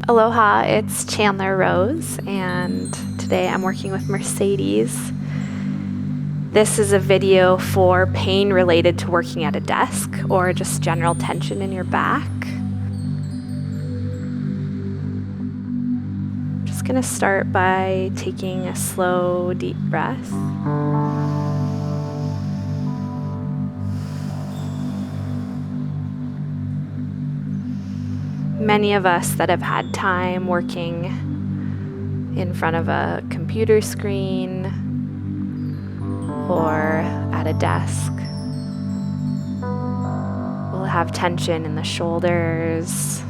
Aloha, it's Chandler Rose, and today I'm working with Mercedes. This is a video for pain related to working at a desk or just general tension in your back. I'm just going to start by taking a slow, deep breath. Many of us that have had time working in front of a computer screen or at a desk will have tension in the shoulders,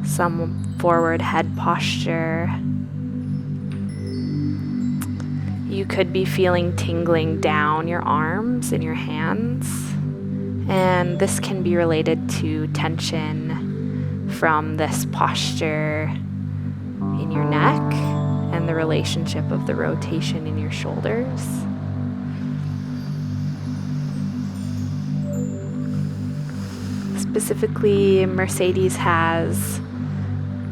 some forward head posture. You could be feeling tingling down your arms and your hands, and this can be related to tension from this posture in your neck and the relationship of the rotation in your shoulders. Specifically, Mercedes has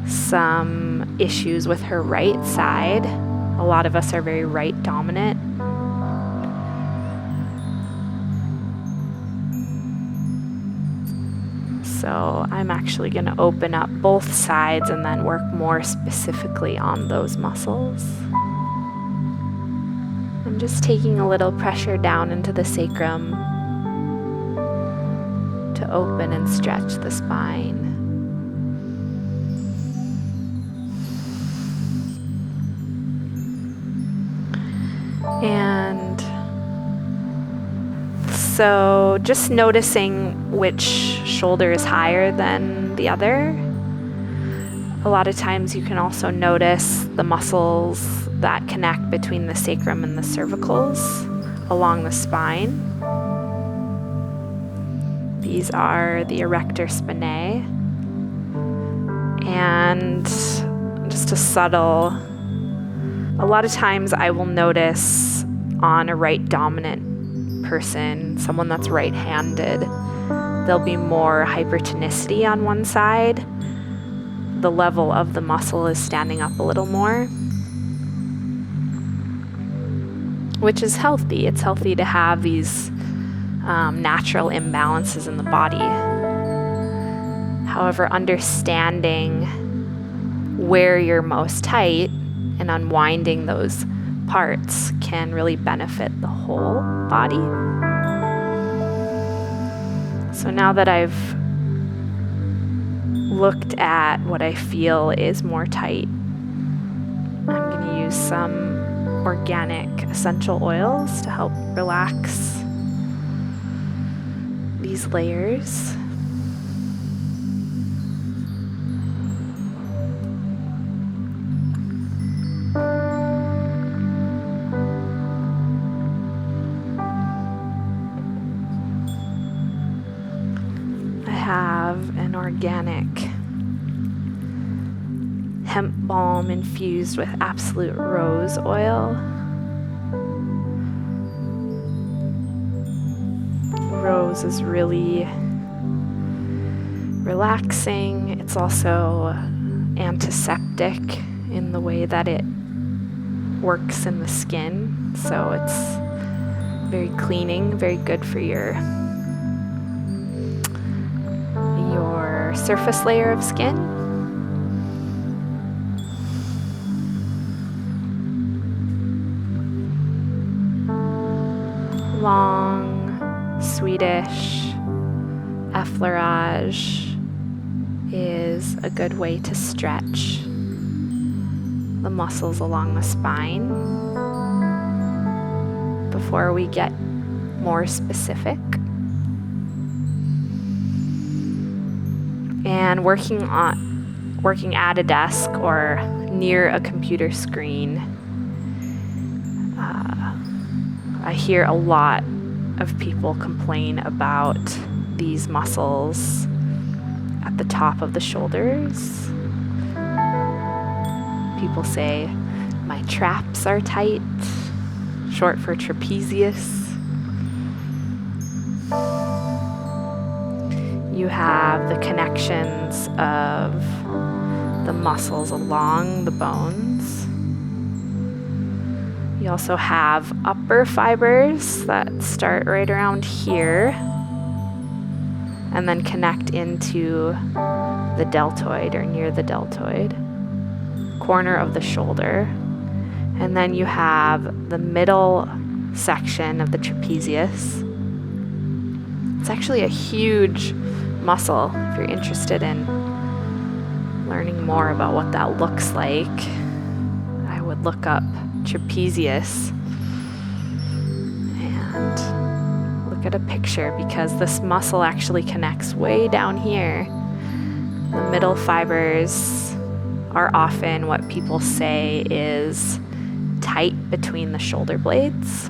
some issues with her right side. A lot of us are very right dominant. So I'm actually going to open up both sides and then work more specifically on those muscles. I'm just taking a little pressure down into the sacrum to open and stretch the spine. And so just noticing which shoulder is higher than the other. A lot of times you can also notice the muscles that connect between the sacrum and the cervicals along the spine. These are the Erector Spinae. And just a lot of times I will notice on a right dominant person, someone that's right-handed, there'll be more hypertonicity on one side. The level of the muscle is standing up a little more, which is healthy. It's healthy to have these natural imbalances in the body. However, understanding where you're most tight and unwinding those parts can really benefit the whole body. So now that I've looked at what I feel is more tight, I'm going to use some organic essential oils to help relax these layers. Have an organic hemp balm infused with absolute rose oil. Rose is really relaxing. It's also antiseptic in the way that it works in the skin. So it's very cleaning, very good for your surface layer of skin. Long Swedish Effleurage is a good way to stretch the muscles along the spine. Before we get more specific, and working at a desk or near a computer screen, I hear a lot of people complain about these muscles at the top of the shoulders. People say, my traps are tight, short for trapezius. You have the connections of the muscles along the bones. You also have upper fibers that start right around here and then connect into the deltoid or near the deltoid, corner of the shoulder. And then you have the middle section of the trapezius. It's actually a huge muscle if you're interested in learning more about what that looks like. I would look up trapezius and look at a picture, because this muscle actually connects way down here. The middle fibers are often what people say is tight between the shoulder blades.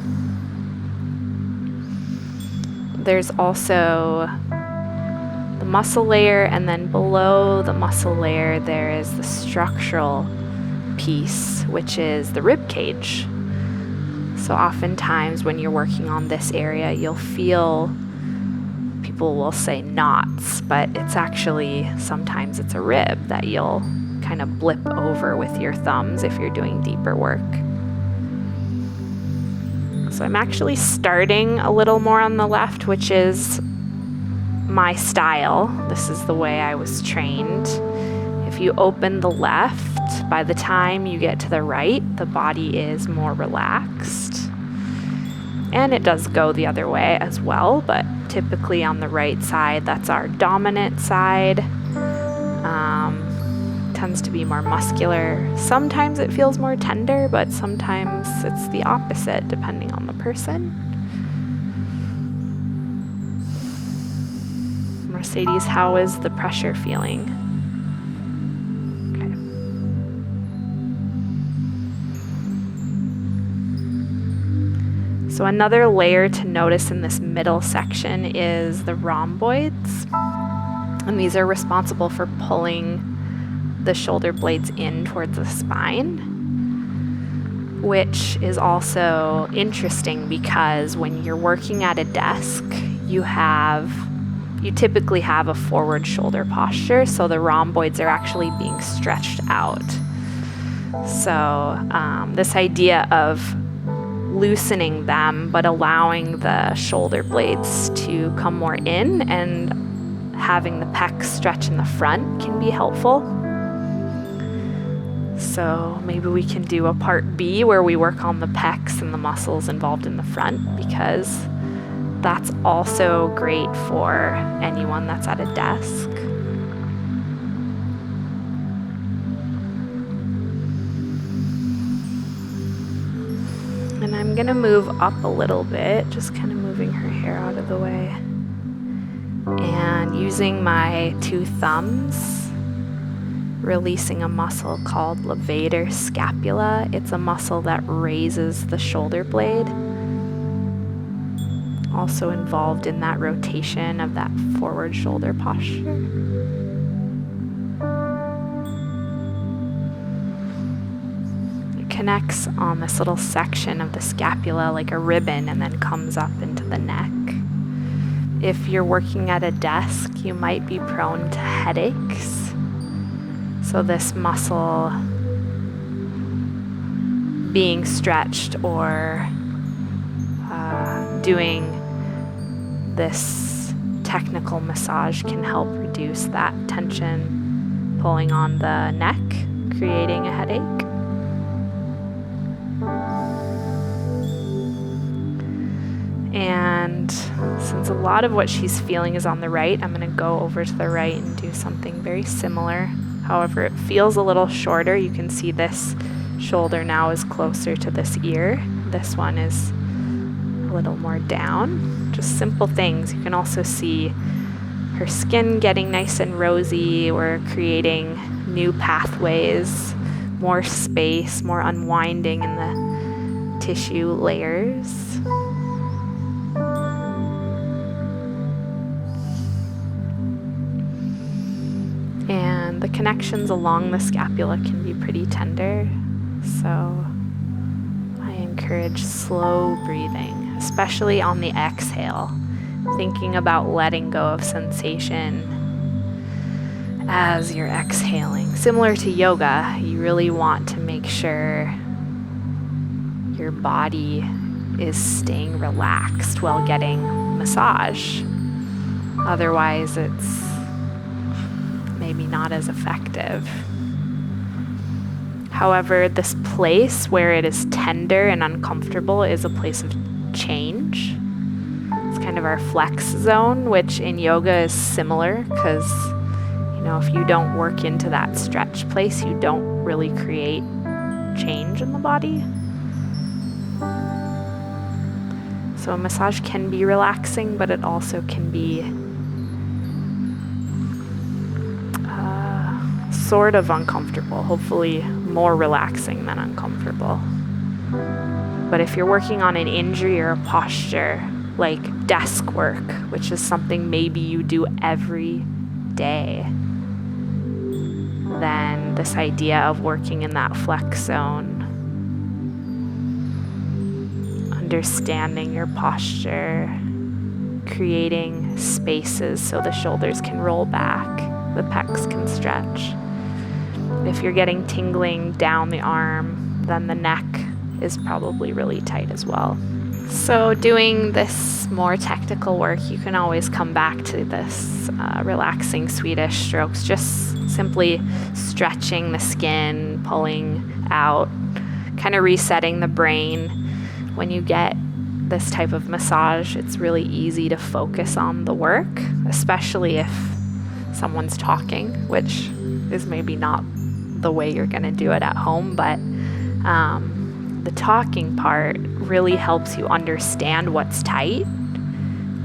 There's also the muscle layer, and then below the muscle layer there is the structural piece, which is the rib cage. So oftentimes when you're working on this area, you'll feel, people will say knots, but it's actually, sometimes it's a rib that you'll kind of blip over with your thumbs if you're doing deeper work. So I'm actually starting a little more on the left, which is my style. This is the way I was trained. If you open the left, by the time you get to the right, the body is more relaxed. And it does go the other way as well, but typically on the right side, that's our dominant side. Tends to be more muscular. Sometimes it feels more tender, but sometimes it's the opposite depending on the person. Mercedes, how is the pressure feeling? Okay. So another layer to notice in this middle section is the rhomboids. And these are responsible for pulling the shoulder blades in towards the spine, which is also interesting because when you're working at a desk, you typically have a forward shoulder posture, so the rhomboids are actually being stretched out. So this idea of loosening them but allowing the shoulder blades to come more in and having the pecs stretch in the front can be helpful. So maybe we can do a part B where we work on the pecs and the muscles involved in the front, because that's also great for anyone that's at a desk. And I'm gonna move up a little bit, just kind of moving her hair out of the way. And using my two thumbs, releasing a muscle called Levator Scapula. It's a muscle that raises the shoulder blade. Also involved in that rotation of that forward shoulder posture. It connects on this little section of the scapula like a ribbon and then comes up into the neck. If you're working at a desk, you might be prone to headaches. So this muscle being stretched or doing this technical massage can help reduce that tension pulling on the neck, creating a headache. And since a lot of what she's feeling is on the right, I'm going to go over to the right and do something very similar. However, it feels a little shorter. You can see this shoulder now is closer to this ear. This one is a little more down. Just simple things. You can also see her skin getting nice and rosy. We're creating new pathways, more space, more unwinding in the tissue layers. And the connections along the scapula can be pretty tender, so I encourage slow breathing, especially on the exhale, thinking about letting go of sensation as you're exhaling. Similar to yoga, you really want to make sure your body is staying relaxed while getting massage. Otherwise, it's maybe not as effective. However, this place where it is tender and uncomfortable is a place of change. It's kind of our flex zone, which in yoga is similar because, if you don't work into that stretch place, you don't really create change in the body. So a massage can be relaxing, but it also can be sort of uncomfortable, hopefully more relaxing than uncomfortable. But if you're working on an injury or a posture, like desk work, which is something maybe you do every day, then this idea of working in that flex zone, understanding your posture, creating spaces so the shoulders can roll back, the pecs can stretch. If you're getting tingling down the arm, then the neck is probably really tight as well. So doing this more technical work, you can always come back to this relaxing Swedish strokes, just simply stretching the skin, pulling out, kind of resetting the brain. When you get this type of massage, it's really easy to focus on the work, especially if someone's talking, which is maybe not the way you're going to do it at home, but the talking part really helps you understand what's tight,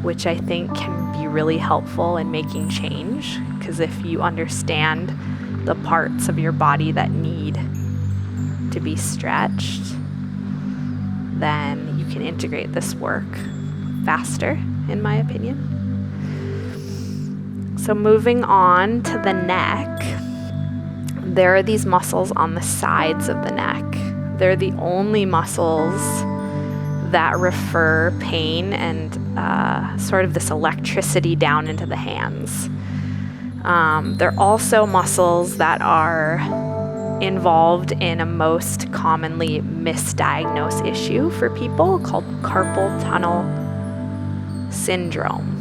which I think can be really helpful in making change, because if you understand the parts of your body that need to be stretched, then you can integrate this work faster, in my opinion. So moving on to the neck, there are these muscles on the sides of the neck. They're the only muscles that refer pain and sort of this electricity down into the hands. They're also muscles that are involved in a most commonly misdiagnosed issue for people called carpal tunnel syndrome.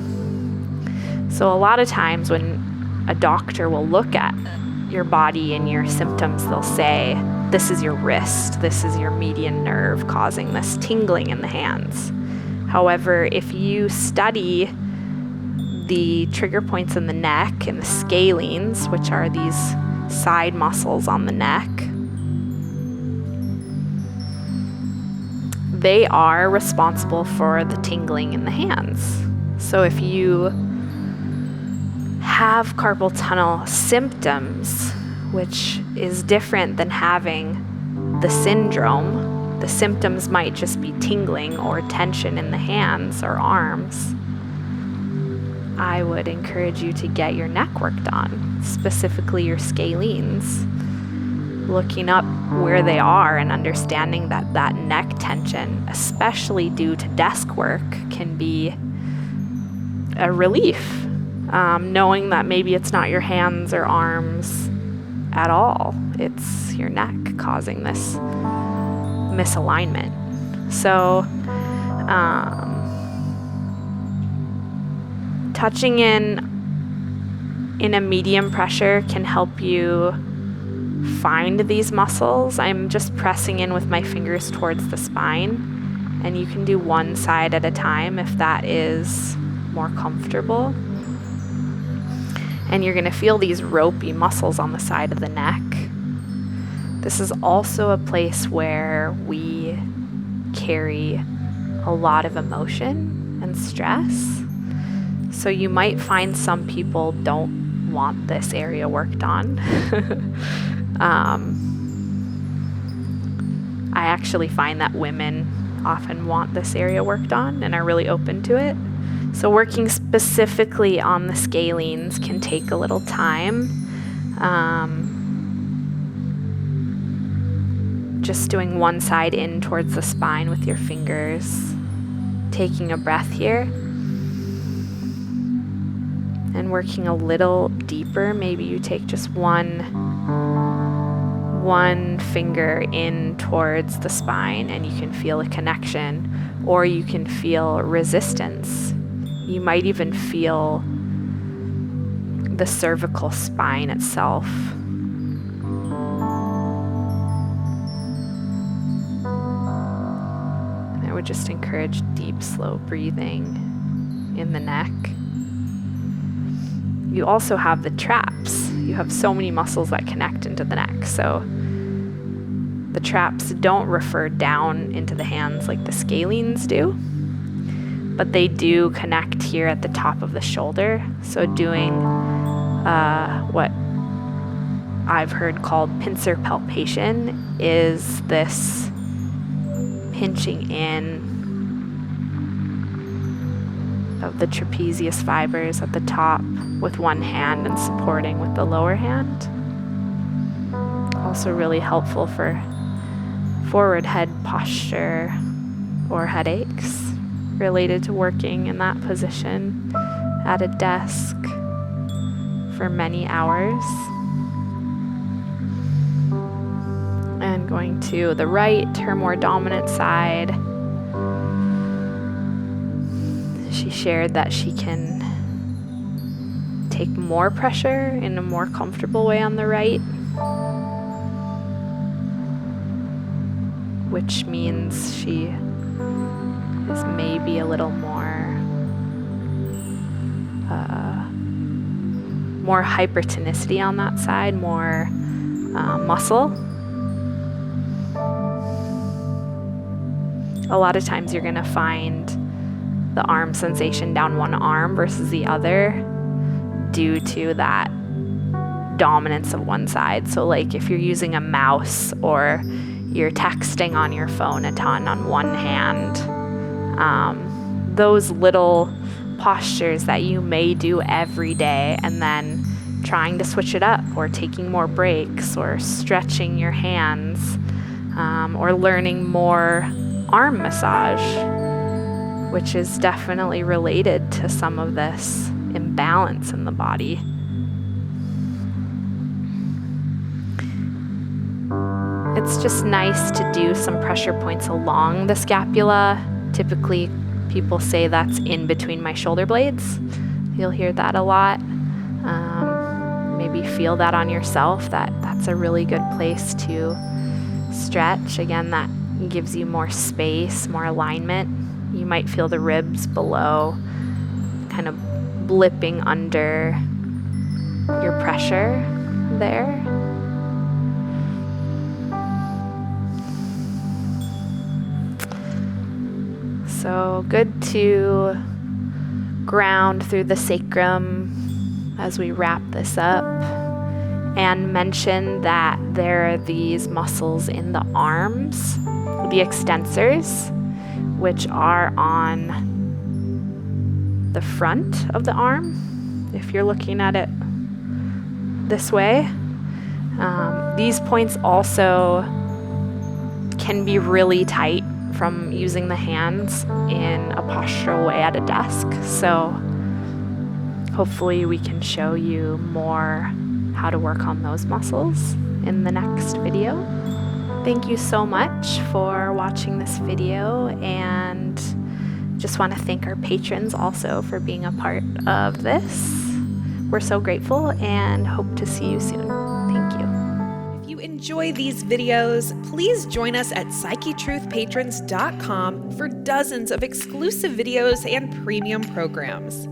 So a lot of times when a doctor will look at your body and your symptoms, they'll say, this is your wrist, this is your median nerve causing this tingling in the hands. However, if you study the trigger points in the neck and the scalenes, which are these side muscles on the neck, they are responsible for the tingling in the hands. So if you have carpal tunnel symptoms, which is different than having the syndrome, the symptoms might just be tingling or tension in the hands or arms, I would encourage you to get your neck worked on, specifically your scalenes, looking up where they are and understanding that that neck tension, especially due to desk work, can be a relief. Knowing that maybe it's not your hands or arms at all, it's your neck causing this misalignment. So touching in a medium pressure can help you find these muscles. I'm just pressing in with my fingers towards the spine, and you can do one side at a time if that is more comfortable. And you're going to feel these ropey muscles on the side of the neck. This is also a place where we carry a lot of emotion and stress. So you might find some people don't want this area worked on. I actually find that women often want this area worked on and are really open to it. So working specifically on the scalenes can take a little time. Just doing one side in towards the spine with your fingers. Taking a breath here. And working a little deeper. Maybe you take just one finger in towards the spine and you can feel a connection, or you can feel resistance. You might even feel the cervical spine itself. And I would just encourage deep, slow breathing in the neck. You also have the traps. You have so many muscles that connect into the neck. So the traps don't refer down into the hands like the scalenes do, but they do connect here at the top of the shoulder. So doing what I've heard called pincer palpation is this pinching in of the trapezius fibers at the top with one hand and supporting with the lower hand. Also really helpful for forward head posture or headaches related to working in that position at a desk for many hours. And going to the right, her more dominant side. She shared that she can take more pressure in a more comfortable way on the right, which means she is maybe a little more hypertonicity on that side, more muscle. A lot of times you're going to find the arm sensation down one arm versus the other due to that dominance of one side. So like if you're using a mouse or you're texting on your phone a ton on one hand, those little postures that you may do every day and then trying to switch it up or taking more breaks or stretching your hands or learning more arm massage, which is definitely related to some of this imbalance in the body. It's just nice to do some pressure points along the scapula. Typically, people say that's in between my shoulder blades. You'll hear that a lot. Maybe feel that on yourself. That's a really good place to stretch. Again, that gives you more space, more alignment. You might feel the ribs below kind of blipping under your pressure there. So good to ground through the sacrum as we wrap this up, and mention that there are these muscles in the arms, the extensors, which are on the front of the arm, if you're looking at it this way. These points also can be really tight from using the hands in a postural way at a desk. So hopefully we can show you more how to work on those muscles in the next video. Thank you so much for watching this video, and just want to thank our patrons also for being a part of this. We're so grateful and hope to see you soon. Thank you. If you enjoy these videos, please join us at PsycheTruthPatrons.com for dozens of exclusive videos and premium programs.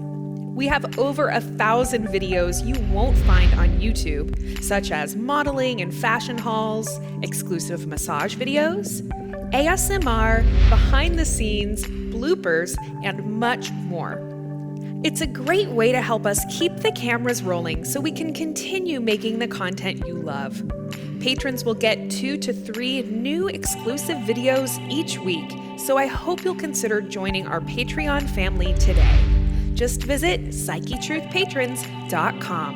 We have over 1,000 videos you won't find on YouTube, such as modeling and fashion hauls, exclusive massage videos, ASMR, behind the scenes, bloopers, and much more. It's a great way to help us keep the cameras rolling so we can continue making the content you love. Patrons will get 2 to 3 new exclusive videos each week, so I hope you'll consider joining our Patreon family today. Just visit PsycheTruthPatrons.com.